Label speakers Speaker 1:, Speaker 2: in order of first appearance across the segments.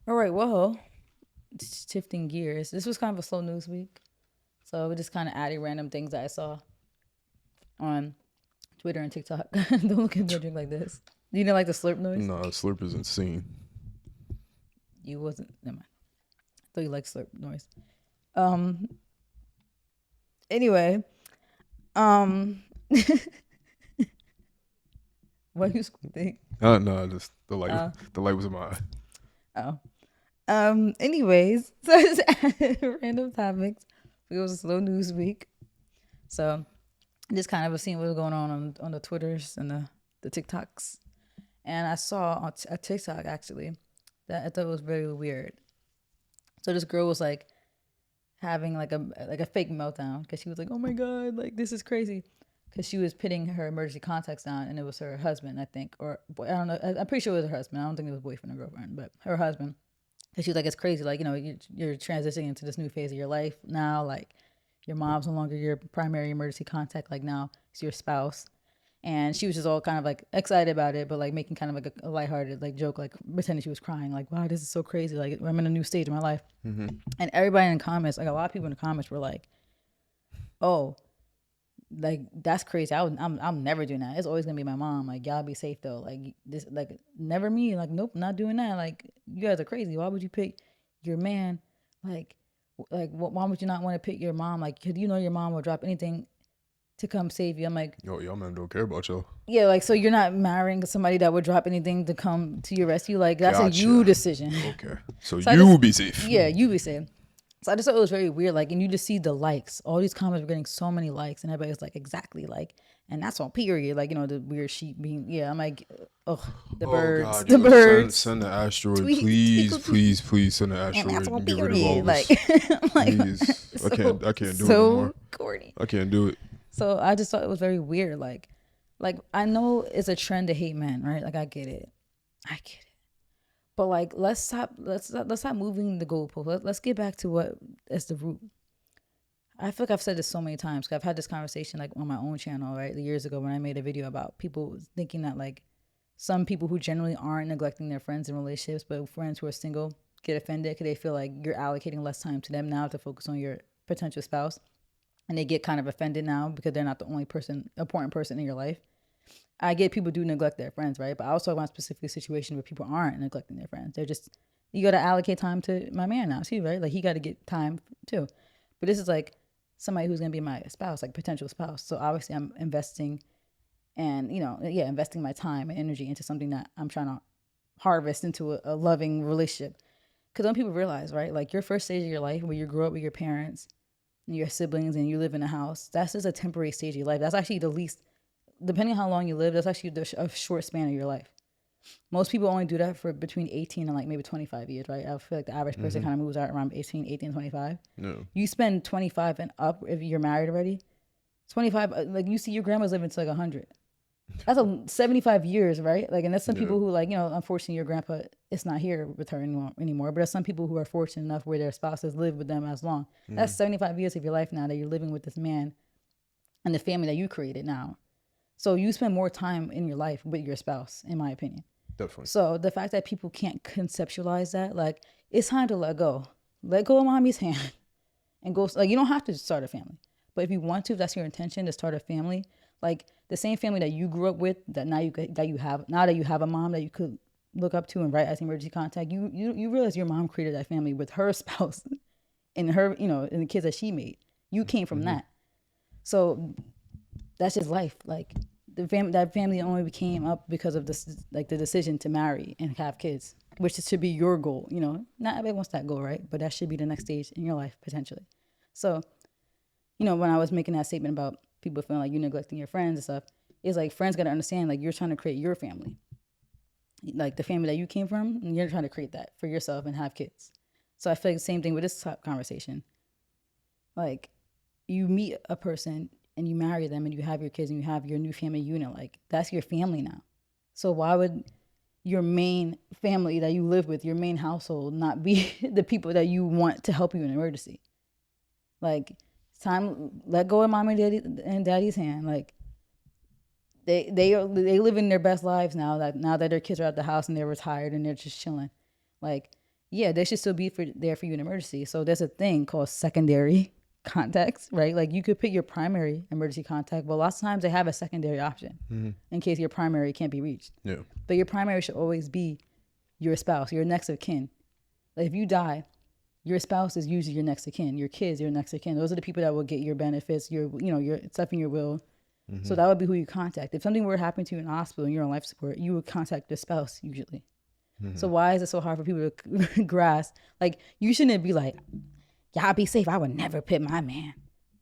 Speaker 1: All right, well, shifting gears. This was kind of a slow news week. So we just kind of adding random things that I saw on Twitter and TikTok. Don't look at me drink like this. You didn't like the slurp noise?
Speaker 2: Nah, Slurp is insane.
Speaker 1: You wasn't. Never mind. I thought you liked slurp noise. Um. Anyway. Um. What you think?
Speaker 2: No, just the light.
Speaker 1: Uh.
Speaker 2: The light was in my eye.
Speaker 1: Oh. Anyways, so I just added random topics. It was a slow news week, so just kind of seeing what was going on the Twitters and the TikToks. And I saw on a TikTok actually that I thought was very weird. So this girl was like having like a fake meltdown because she was like, "Oh my god, like this is crazy," because she was putting her emergency contacts down and it was her husband, I think, or boy, I don't know. I'm pretty sure it was her husband. I don't think it was boyfriend or girlfriend, but her husband. And she was like, "It's crazy. Like you're transitioning into this new phase of your life now. Like your mom's no longer your primary emergency contact. Like now it's your spouse." And she was just all kind of like excited about it, but like making kind of like a lighthearted like joke, like pretending she was crying, like, "Wow, this is so crazy! Like I'm in a new stage of my life."
Speaker 2: Mm-hmm.
Speaker 1: And everybody in the comments, like a lot of people in the comments, were like, "Oh, like that's crazy. I'm never doing that. It's always gonna be my mom. Like y'all be safe though. Like this, like never me. Like nope, not doing that. Like you guys are crazy. Why would you pick your man? Like why would you not want to pick your mom? Like, cause you know your mom will drop anything to come save you." I'm like,
Speaker 2: Yo, y'all man don't care about y'all.
Speaker 1: yeah, like so you're not marrying somebody that would drop anything to come to your rescue. Like that's a you
Speaker 2: Gotcha.
Speaker 1: decision.
Speaker 2: Okay, so
Speaker 1: So I
Speaker 2: you
Speaker 1: just
Speaker 2: will be safe.
Speaker 1: yeah, you be safe. So I just thought it was very weird. Like, and you just see the likes. All these comments were getting so many likes, and everybody's like, exactly like, and that's on period. Like, the weird sheep being. Yeah, I'm like, oh, the
Speaker 2: Oh
Speaker 1: birds,
Speaker 2: God,
Speaker 1: the
Speaker 2: yo, send
Speaker 1: birds.
Speaker 2: send the asteroid,
Speaker 1: Tweet,
Speaker 2: please,
Speaker 1: tickle, tweet,
Speaker 2: please, please send the
Speaker 1: and that's
Speaker 2: asteroid
Speaker 1: on
Speaker 2: and get rid of all
Speaker 1: period. Like,
Speaker 2: this.
Speaker 1: I'm like,
Speaker 2: Please,
Speaker 1: so
Speaker 2: I can't do it no more.
Speaker 1: so corny.
Speaker 2: I can't do it.
Speaker 1: So I just thought it was very weird. Like I know it's a trend to hate men, right? Like I get it. But like, let's stop. Let's stop moving the goalpost. Let's get back to what is the root. I feel like I've said this so many times. 'Cause I've had this conversation like on my own channel, right? Years ago when I made a video about people thinking that like some people who generally aren't neglecting their friends in relationships, but friends who are single get offended because they feel like you're allocating less time to them now to focus on your potential spouse, and they get kind of offended now because they're not the only important person in your life. I get people do neglect their friends, right? But I also want specific situations where people aren't neglecting their friends. They're just you got to allocate time to my man now, too, right? Like he got to get time too. But this is like somebody who's gonna be my spouse, like potential spouse. So obviously I'm investing and investing my time and energy into something that I'm trying to harvest into a loving relationship. Because when people realize, right, like your first stage of your life where you grow up with your parents and your siblings and you live in a house, that's just a temporary stage of your life. That's actually the least, depending on how long you live, that's actually a short span of your life. Most people only do that for between 18 and like maybe 25 years, right? I feel like the average person kind of moves out around 18, 25.
Speaker 2: No.
Speaker 1: You spend 25 and up if you're married already. 25, like you see your grandma's living to like 100. That's a 75 years, right? Like, and there's some
Speaker 2: Yeah.
Speaker 1: people who like, unfortunately your grandpa is not here with her anymore. But there's some people who are fortunate enough where their spouses live with them as long. That's 75 years of your life now that you're living with this man and the family that you created now. So you spend more time in your life with your spouse, in my opinion.
Speaker 2: Definitely.
Speaker 1: So the fact that people can't conceptualize that, like, it's time to let go. Let go of mommy's hand and go. Like, you don't have to start a family. But if you want to, if that's your intention to start a family, like the same family that you grew up with, that now that you have a mom that you could look up to and write as emergency contact, you realize your mom created that family with her spouse and her, and the kids that she made. You came from that. So that's just life. Like that family only became up because of this, like the decision to marry and have kids, which should be your goal. Not everybody wants that goal, right? But that should be the next stage in your life potentially. So, when I was making that statement about people feeling like you neglecting your friends and stuff, it's like friends got to understand like you're trying to create your family, like the family that you came from, and you're trying to create that for yourself and have kids. So I feel like the same thing with this conversation. Like you meet a person and you marry them and you have your kids and you have your new family unit, like that's your family now. So why would your main family that you live with, your main household, not be the people that you want to help you in an emergency? Like it's time let go of mom and daddy's hand. Like they living their best lives now that their kids are at the house and they're retired and they're just chilling. Like yeah, they should still be there for you in emergency. So there's a thing called secondary contacts, right? Like you could pick your primary emergency contact, but lots of times they have a secondary option in case your primary can't be reached.
Speaker 2: Yeah.
Speaker 1: But your primary should always be your spouse, your next of kin. Like if you die, your spouse is usually your next of kin. Your kids, your next of kin. Those are the people that will get your benefits, your stuff in your will. So that would be who you contact. If something were to happen to you in the hospital and you're on life support, you would contact the spouse usually. So why is it so hard for people to grasp? Like you shouldn't be like, y'all be safe. I would never pit my man.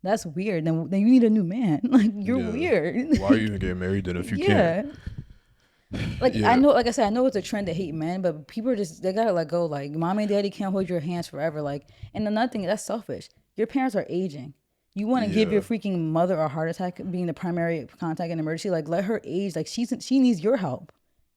Speaker 1: That's weird. Then you need a new man. Like you're weird.
Speaker 2: Why are you even getting married then if you
Speaker 1: yeah.
Speaker 2: can't?
Speaker 1: Like I know, like I said, I know it's a trend to hate men, but people are they gotta let go. Like mom and daddy can't hold your hands forever. Like, and another thing, that's selfish. Your parents are aging. You want to give your freaking mother a heart attack being the primary contact in emergency? Like let her age. Like she needs your help.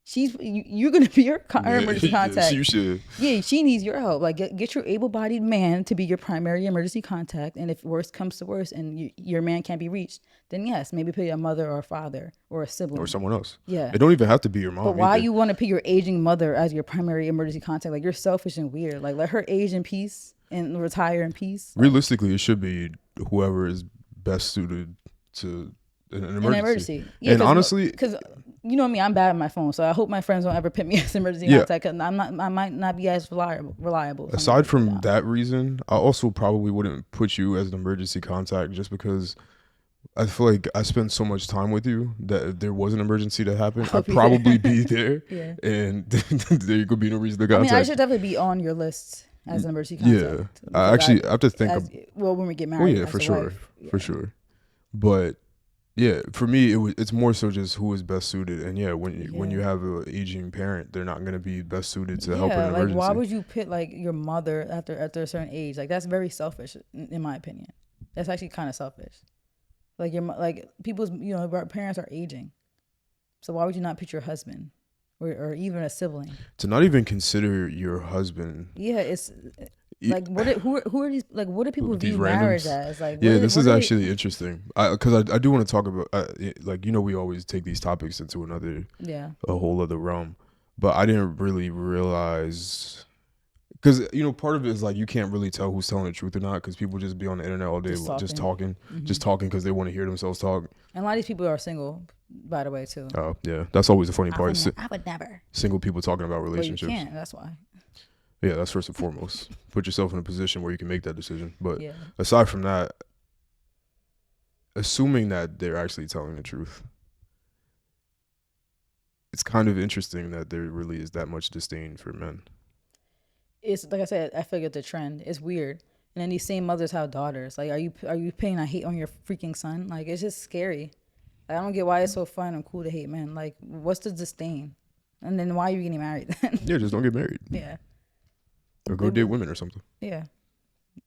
Speaker 1: You're gonna be her emergency contact.
Speaker 2: You should.
Speaker 1: Yeah, she needs your help. Like get your able-bodied man to be your primary emergency contact, and if worst comes to worst, and your man can't be reached, then yes, maybe put a mother or a father or a sibling
Speaker 2: Or someone else.
Speaker 1: Yeah,
Speaker 2: it don't even have to be your mom.
Speaker 1: But why you want to pick your aging mother as your primary emergency contact? Like you're selfish and weird. Like let her age in peace and retire in peace.
Speaker 2: Realistically, it should be whoever is best suited to an emergency.
Speaker 1: Yeah,
Speaker 2: and honestly,
Speaker 1: because you know me, I'm bad at my phone, so I hope my friends don't ever put me as emergency contact. Cause I might not be as reliable.
Speaker 2: Aside from that reason, I also probably wouldn't put you as an emergency contact just because I feel like I spend so much time with you that if there was an emergency that happened, I'd probably be there.
Speaker 1: Yeah.
Speaker 2: And there could be no reason to contact.
Speaker 1: I mean, I should definitely be on your list as an emergency contact.
Speaker 2: Yeah. I actually have to think
Speaker 1: when we get married.
Speaker 2: Well, yeah, for sure. For sure. But yeah, for me, it's more so just who is best suited. And yeah, when you have an aging parent, they're not going to be best suited to help in an emergency.
Speaker 1: Why would you pit like your mother after a certain age? Like that's very selfish, in my opinion. That's actually kind of selfish. Like people's parents are aging, so why would you not put your husband or even a sibling? To
Speaker 2: not even consider your husband.
Speaker 1: Yeah, it's like who are these? Like what do people view marriage as? Like
Speaker 2: this is actually interesting because I do want to talk about like we always take these topics into a whole other realm, but I didn't really realize. Because, part of it is like you can't really tell who's telling the truth or not because people just be on the internet all day just talking because they want to hear themselves talk.
Speaker 1: And a lot of these people are single, by the way, too.
Speaker 2: Oh, yeah. That's always the funny part.
Speaker 1: I would never.
Speaker 2: Single people talking about relationships.
Speaker 1: Well, you can't. That's why.
Speaker 2: Yeah, that's first and foremost. Put yourself in a position where you can make that decision. But aside from that, assuming that they're actually telling the truth, it's kind of interesting that there really is that much disdain for men.
Speaker 1: It's like I said, I feel like it's a trend. It's weird. And then these same mothers have daughters. Like, are you paying a hate on your freaking son? Like, it's just scary. Like, I don't get why it's so fun and cool to hate men. Like, what's the disdain? And then why are you getting married then?
Speaker 2: Yeah, just don't get married.
Speaker 1: Yeah.
Speaker 2: Or go date women or something.
Speaker 1: Yeah.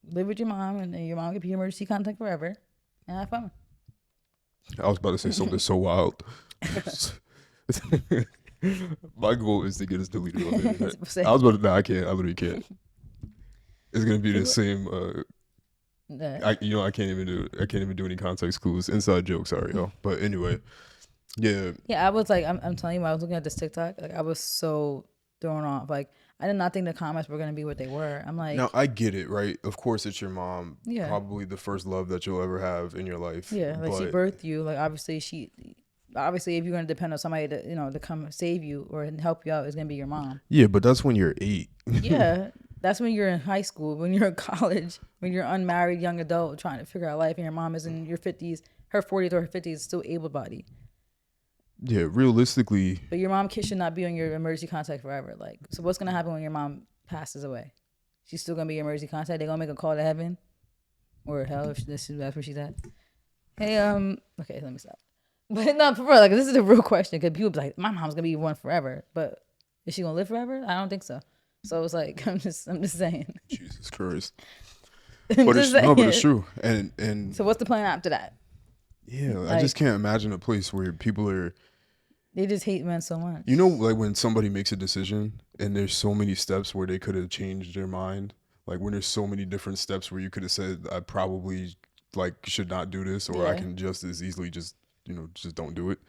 Speaker 1: Live with your mom, and your mom can be your emergency contact forever. And have fun.
Speaker 2: I was about to say something so wild. My goal is to get us deleted on the internet. I was about to. No, I can't. I literally can't. It's gonna be the same. I can't even do any context clues. Inside joke. Sorry, y'all. But anyway, yeah.
Speaker 1: Yeah, I was like, I'm telling you, when I was looking at this TikTok, like I was so thrown off. Like I did not think the comments were gonna be what they were. I'm like,
Speaker 2: now I get it, right? Of course, it's your mom.
Speaker 1: Yeah.
Speaker 2: Probably the first love that you'll ever have in your life.
Speaker 1: Yeah, like she birthed you. Like obviously if you're gonna depend on somebody to come save you or help you out, it's gonna be your mom.
Speaker 2: Yeah, but that's when you're 8.
Speaker 1: Yeah, that's when you're in high school, when you're in college, when you're unmarried young adult trying to figure out life, and your mom is in your 50s, her 40s or her 50s, still able-bodied.
Speaker 2: Yeah, realistically.
Speaker 1: But your mom should not be on your emergency contact forever. Like, so what's gonna happen when your mom passes away? She's still gonna be your emergency contact. They're gonna make a call to heaven or hell if that's where she's at. Hey, okay, let me stop. But no, for real, like this is a real question because people be like, my mom's gonna be one forever, but is she gonna live forever? I don't think so. So it's like I'm just saying.
Speaker 2: Jesus Christ. But it's true. And
Speaker 1: so what's the plan after that?
Speaker 2: Yeah, like, I just can't imagine a place where people are.
Speaker 1: They just hate men so much.
Speaker 2: Like when somebody makes a decision and there's so many steps where they could have changed their mind. Like when there's so many different steps where you could have said, I probably should not do this, or I can just as easily just don't do it.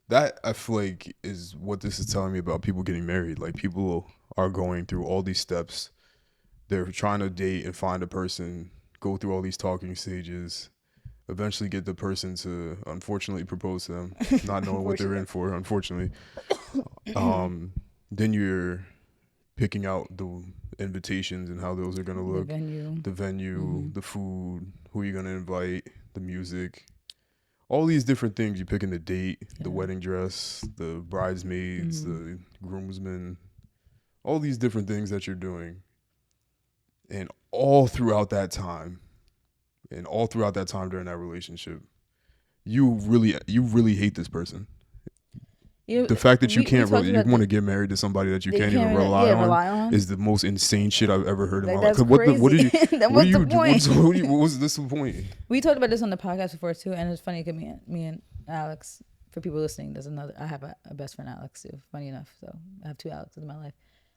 Speaker 2: That I feel like is what this is telling me about people getting married. Like people are going through all these steps. They're trying to date and find a person, go through all these talking stages, eventually get the person to unfortunately propose to them, not knowing what they're in for, unfortunately. Then you're picking out the invitations and how those are gonna look, the venue, the food, who you're gonna invite, the music, all these different things. You picking the date, the wedding dress, the bridesmaids, the groomsmen, all these different things that you're doing. And all throughout that time, during that relationship, you really hate this person. The fact that you can't really, you want to get married to somebody that you can't even rely on is the most insane shit I've ever heard in my life. What did you? What was this point?
Speaker 1: We talked about this on the podcast before too, and it's funny because me and Alex, for people listening, I have a best friend, Alex, too. Funny enough, so I have two Alexes in my life.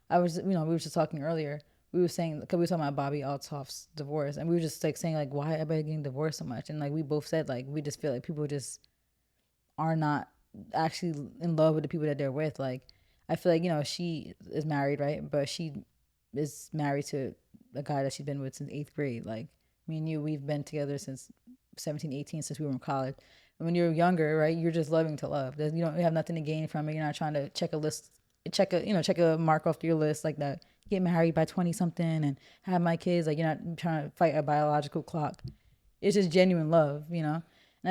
Speaker 1: We were just talking earlier. We were saying, because we were talking about Bobby Altoff's divorce, and we were just like saying like, why everybody getting divorced so much, and like we both said like we just feel like people just are not actually in love with the people that they're with. Like I feel like she is married, right? But she is married to a guy that she's been with since 8th grade. Like me and you, we've been together since 17, 18, since we were in college. And when you're younger, right, you're just loving to love. You have nothing to gain from it. You're not trying to check a mark off your list like that. Get married by 20 something and have my kids. Like you're not trying to fight a biological clock. It's just genuine love. And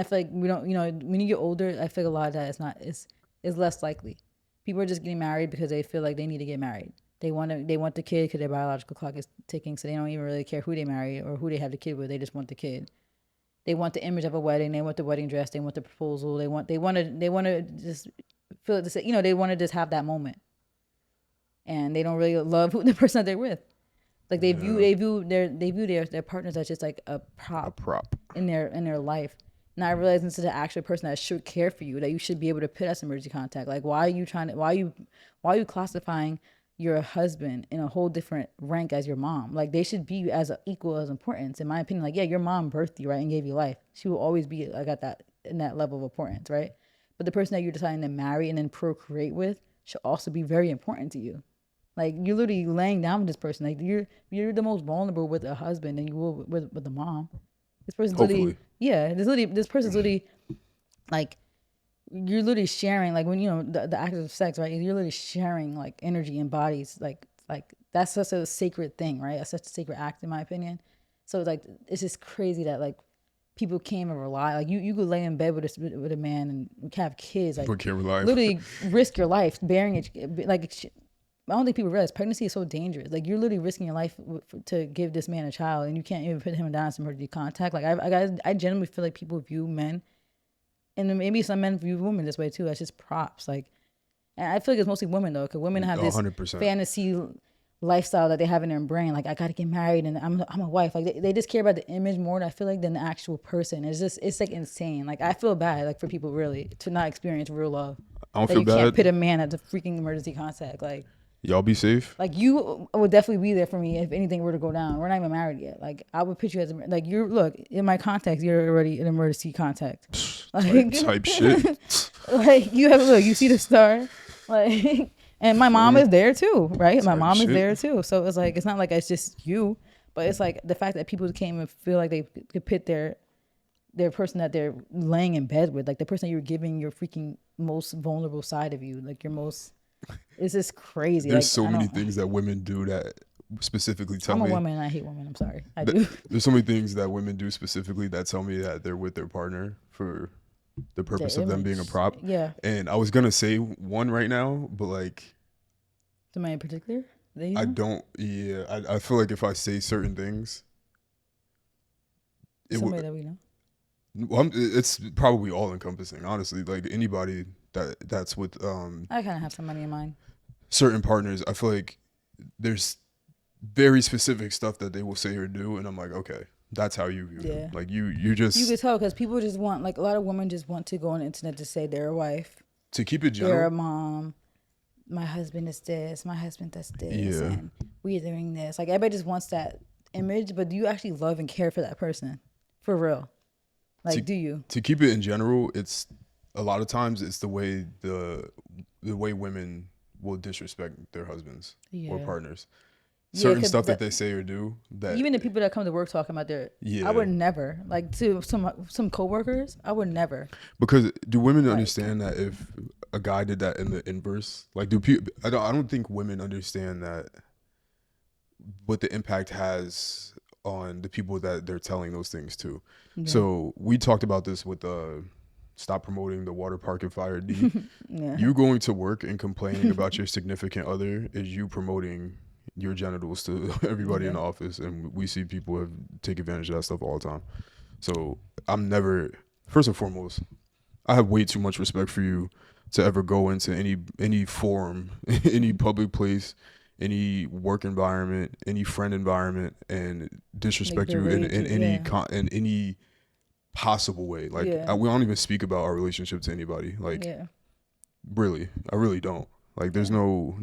Speaker 1: I feel like we don't, when you get older, I feel like a lot of that is less likely. People are just getting married because they feel like they need to get married. They want the kid because their biological clock is ticking, so they don't even really care who they marry or who they have the kid with. They just want the kid. They want the image of a wedding. They want the wedding dress. They want the proposal. They want to just feel it. They want to just have that moment, and they don't really love the person that they're with. Like they view their partners as just like a prop in their life. Not realizing this is an actual person that should care for you, that you should be able to put as emergency contact. Like, why are you classifying your husband in a whole different rank as your mom? Like, they should be as equal as importance, in my opinion. Like, yeah, your mom birthed you, right, and gave you life. She will always be like in that level of importance, right? But the person that you're deciding to marry and then procreate with should also be very important to you. Like, you're literally laying down with this person. Like, you're the most vulnerable with a husband than you will with a mom. This person's literally, this person's literally, like, you're literally sharing, like, when, the act of sex, right? You're literally sharing, like, energy and bodies. Like that's such a sacred thing, right? That's such a sacred act, in my opinion. So, like, it's just crazy that, like, people can't even rely. Like, you could lay in bed with a man and have kids. Like,
Speaker 2: can't rely.
Speaker 1: Literally risk your life bearing it. Like, I don't think people realize pregnancy is so dangerous. Like, you're literally risking your life to give this man a child, and you can't even put him down as emergency contact. Like, I genuinely feel like people view men, and maybe some men view women this way too, as just props. Like, and I feel like it's mostly women though, because women have this 100%. Fantasy lifestyle that they have in their brain. Like, I gotta get married, and I'm a wife. Like, they just care about the image more, I feel like, than the actual person. It's like insane. Like, I feel bad, like, for people really to not experience real love.
Speaker 2: I don't feel bad. You can't
Speaker 1: put a man at the freaking emergency contact. Like,
Speaker 2: y'all be safe.
Speaker 1: Like, you would definitely be there for me if anything were to go down. We're not even married yet. Like, I would put you as like, look, in my contacts, you're already an emergency contact. Like,
Speaker 2: type shit.
Speaker 1: Like, you see the star, like, and my mom is there too, right? My mom is there too. So it's like, it's not like it's just you, but it's like the fact that people came and feel like they could pit their person that they're laying in bed with, like the person that you're giving your freaking most vulnerable side of you, like your most. It's just crazy.
Speaker 2: There's so many things that women do that specifically tell me.
Speaker 1: I'm a woman and I hate women. I'm sorry. I do.
Speaker 2: There's so many things that women do specifically that tell me that they're with their partner for the purpose of them being a prop.
Speaker 1: Yeah.
Speaker 2: And I was going to say one right now, but like.
Speaker 1: Somebody in particular?
Speaker 2: I don't. Yeah. I feel like if I say certain things.
Speaker 1: Somebody that we know?
Speaker 2: Well, it's probably all encompassing, honestly. Like anybody that's with
Speaker 1: I kind of have somebody in mind.
Speaker 2: Certain partners, I feel like there's very specific stuff that they will say or do, and I'm like, okay, that's how you view them. Like you just,
Speaker 1: you could tell, because people just want, like, a lot of women just want to go on the internet to say they're a wife,
Speaker 2: to keep it general,
Speaker 1: they're a mom, my husband is this, my husband does this, and we're doing this. Like, everybody just wants that image, but do you actually love and care for that person for real? Like, do you?
Speaker 2: To keep it in general, it's a lot of times it's the way the way women will disrespect their husbands or partners. Certain stuff that they say or do, that
Speaker 1: even the people that come to work talking about their, I would never, like, to some coworkers, I would never.
Speaker 2: Because do women understand that if a guy did that in the inverse, like, I don't think women understand that, what the impact has on the people that they're telling those things to. Yeah. So we talked about this with stop promoting the water park and Fire D. Yeah. You going to work and complaining about your significant other is you promoting your genitals to everybody in the office, and we see people take advantage of that stuff all the time. So I'm never, first and foremost, I have way too much respect for you to ever go into any forum, any public place, any work environment, any friend environment, and disrespect you in any possible way. Like, we don't even speak about our relationship to anybody. Like, really, I really don't. Like, there's no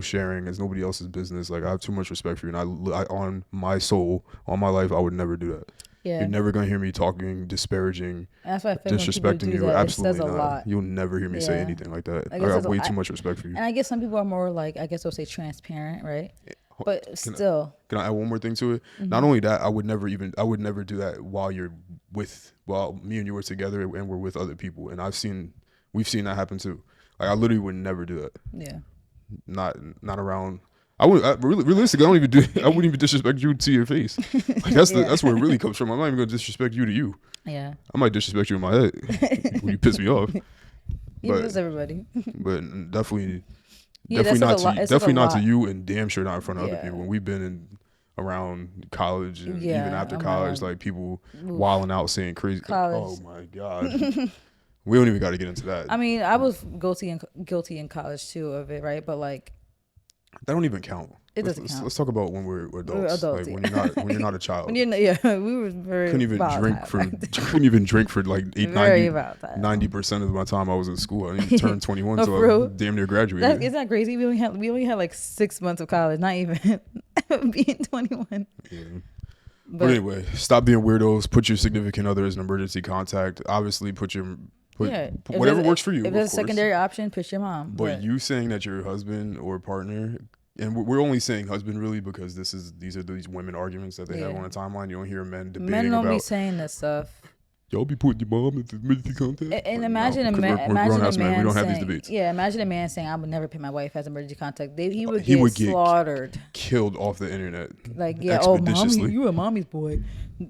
Speaker 2: sharing. It's nobody else's business. Like, I have too much respect for you, and I on my soul, on my life, I would never do that. Yeah. You're never gonna hear me talking disparaging, disrespecting you. Absolutely not. Lot. You'll never hear me say anything like that. I have way too much respect for you.
Speaker 1: And I guess some people are more like, I guess they'll say transparent, right? But
Speaker 2: can I add one more thing to it? Mm-hmm. Not only that, I would never do that while me and you were together and we're with other people. And we've seen that happen too. Like, I literally would never do that. Yeah. Not around. Realistically, I wouldn't even disrespect you to your face. Like, that's where it really comes from. I'm not even gonna disrespect you to you. Yeah. I might disrespect you in my head when you piss me off.
Speaker 1: You piss everybody.
Speaker 2: But definitely not to you, and damn sure not in front of other people. When we've been around college and even after college, like, people wilding out saying crazy. Oh my god. We don't even got to get into that.
Speaker 1: I mean, I was guilty in college too of it, right? But like,
Speaker 2: that don't even count.
Speaker 1: Doesn't count.
Speaker 2: Let's talk about when we're adults. Like, when you're not a child.
Speaker 1: We were very
Speaker 2: couldn't even drink for like 90% of my time I was in school. I didn't even turn 21, so I damn near graduated.
Speaker 1: Isn't that crazy? We only had like 6 months of college, not even being 21. Yeah.
Speaker 2: But anyway, stop being weirdos. Put your significant other as an emergency contact. Obviously, put whatever works for you.
Speaker 1: If there's a secondary option, push your mom.
Speaker 2: But you saying that your husband or partner, and we're only saying husband really because these are these women arguments that they have on a timeline. You don't hear men debating about.
Speaker 1: Men don't be saying this stuff.
Speaker 2: Y'all be putting your mom into emergency contact.
Speaker 1: And imagine a man. We don't have these debates. Yeah, imagine a man saying, "I would never put my wife as emergency contact." He would get slaughtered,
Speaker 2: killed off the internet.
Speaker 1: Like, mommy, you a mommy's boy.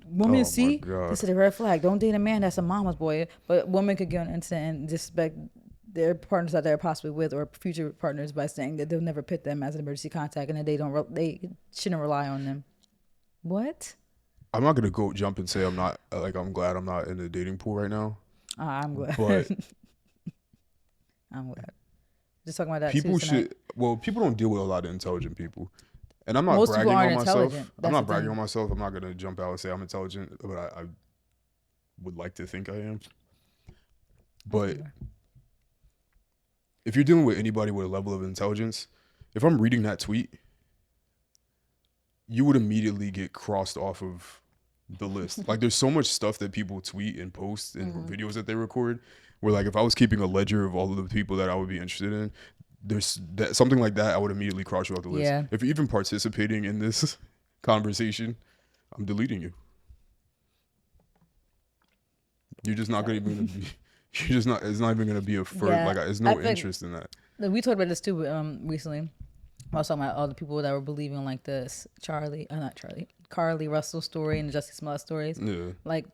Speaker 1: Women see this is a red flag. Don't date a man that's a mama's boy. But women could get on incident and disrespect their partners that they're possibly with or future partners by saying that they'll never put them as an emergency contact and that they shouldn't rely on them. What?
Speaker 2: I'm not gonna jump and say I'm glad I'm not in the dating pool right now.
Speaker 1: I'm glad.
Speaker 2: But
Speaker 1: I'm glad. Just talking about that.
Speaker 2: People people don't deal with a lot of intelligent people. And I'm not bragging on myself. I'm not bragging on myself. I'm not going to jump out and say I'm intelligent, but I would like to think I am. But if you're dealing with anybody with a level of intelligence, if I'm reading that tweet, you would immediately get crossed off of the list. Like, there's so much stuff that people tweet and post and videos that they record where, like, if I was keeping a ledger of all of the people that I would be interested in, there's something like that, I would immediately cross you off the list. Yeah. If you're even participating in this conversation, I'm deleting you. You're just not going to be. You're just not. It's not even going to be a first. Yeah. Like, there's no interest in that.
Speaker 1: We talked about this too recently. I was talking about all the people that were believing like this Carly Russell story and the Jussie Smollett stories. Yeah. Like,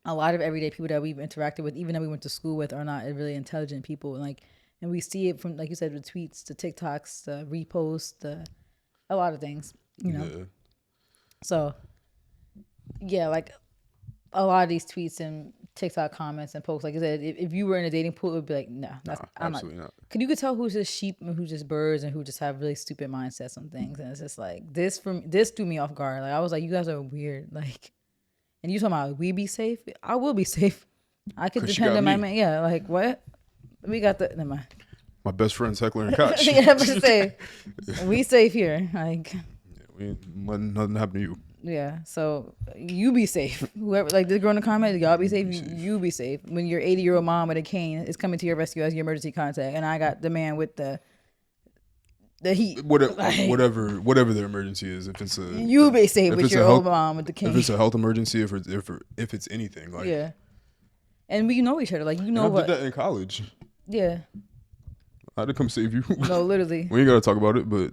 Speaker 1: a lot of everyday people that we've interacted with, even that we went to school with, are not really intelligent people. Like. And we see it from, like you said, the tweets, the TikToks, the reposts, a lot of things, you know? Yeah. So, yeah, like, a lot of these tweets and TikTok comments and posts, like I said, if you were in a dating pool, it would be like, I'm absolutely not. Because you could tell who's just sheep and who's just birds and who just have really stupid mindsets on things. And it's just like, this threw me off guard. Like, I was like, you guys are weird. Like, and you talking about, we be safe? I will be safe. I could depend on my man. Yeah, like, what? We got the. Never mind.
Speaker 2: My best friend's Heckler and Koch.
Speaker 1: Yeah, I was gonna say, we safe here. Like,
Speaker 2: we ain't letting nothing happen to you.
Speaker 1: Yeah, so you be safe. Whoever, like this girl in the comment, y'all be safe. You be safe. When your 80-year-old mom with a cane is coming to your rescue as your emergency contact, and I got the man with the heat.
Speaker 2: Whatever the emergency is, if it's a
Speaker 1: you be safe with your old mom with the cane.
Speaker 2: If it's a health emergency, if it's anything, like
Speaker 1: yeah, and we know each other. Like you know what?
Speaker 2: I did that in college.
Speaker 1: Yeah,
Speaker 2: I had to come save you.
Speaker 1: No, literally.
Speaker 2: We ain't gotta talk about it, but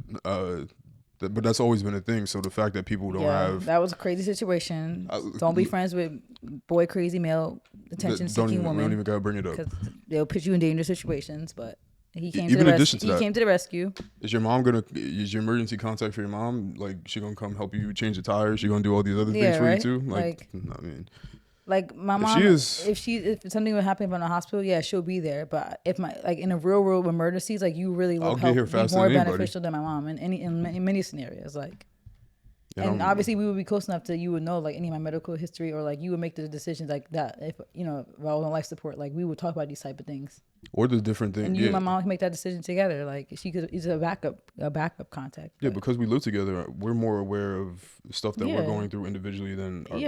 Speaker 2: that's always been a thing. So the fact that people don't have
Speaker 1: that was a crazy situation. Don't be friends with boy crazy male attention seeking woman.
Speaker 2: We don't even gotta bring it up
Speaker 1: because they'll put you in dangerous situations. But he came to the rescue.
Speaker 2: Is your emergency contact for your mom? Like she gonna come help you change the tires? She gonna do all these other things for you too? Like I mean.
Speaker 1: Like my mom, if something would happen in the hospital, yeah, she'll be there. But if in a real world emergencies, like you really will help be more beneficial than my mom in many scenarios. Like, and obviously we would be close enough to you would know like any of my medical history or like you would make the decisions like that. If I was on life support, like we would talk about these type of things.
Speaker 2: Or the different things.
Speaker 1: And you and my mom can make that decision together. Like it's a backup contact.
Speaker 2: Yeah, because we live together, we're more aware of stuff that we're going through individually than our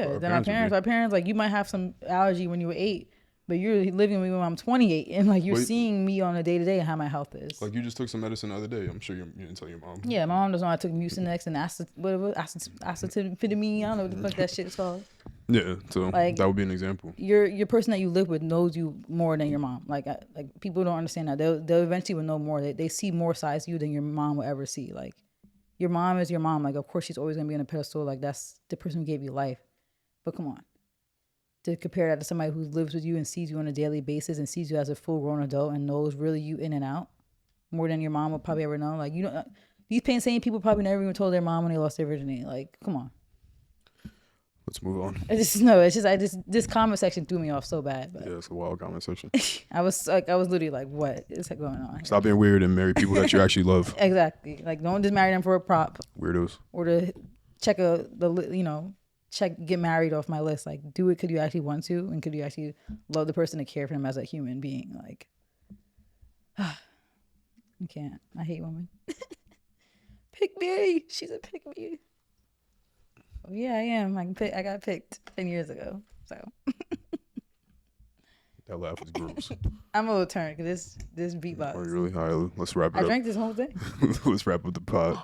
Speaker 2: parents.
Speaker 1: Our parents, like you might have some allergy when you were 8, but you're living with me when I'm 28, and like you're seeing me on a day to day and how my health is.
Speaker 2: Like you just took some medicine the other day. I'm sure you didn't tell your mom.
Speaker 1: Yeah, my mom doesn't know I took Mucinex and acetaminophen. I don't know what the fuck that shit is called.
Speaker 2: Yeah, so like, that would be an example.
Speaker 1: Your person that you live with knows you more than your mom. Like people don't understand that. They'll eventually will know more. They see more sides of you than your mom will ever see. Like your mom is your mom. Like of course she's always gonna be on a pedestal. Like that's the person who gave you life. But come on, to compare that to somebody who lives with you and sees you on a daily basis and sees you as a full grown adult and knows really you in and out more than your mom will probably ever know. Like these same people probably never even told their mom when they lost their virginity. Like come on.
Speaker 2: Let's move on.
Speaker 1: This comment section threw me off so bad. But.
Speaker 2: Yeah, it's a wild comment section.
Speaker 1: I was literally like, what is going on?
Speaker 2: Stop being weird and marry people that you actually love.
Speaker 1: Exactly. Like, don't just marry them for a prop.
Speaker 2: Weirdos.
Speaker 1: Or to check get married off my list. Like, do it because you actually want to, and could you actually love the person and care for them as a human being? Like, I can't. I hate women. Pick me. She's a pick me. Yeah, I am. I got picked 10 years ago. So
Speaker 2: that laugh was gross.
Speaker 1: I'm a little turned because this beatbox.
Speaker 2: Are you really high? Let's wrap it up.
Speaker 1: I drank this whole thing.
Speaker 2: Let's wrap up the pod.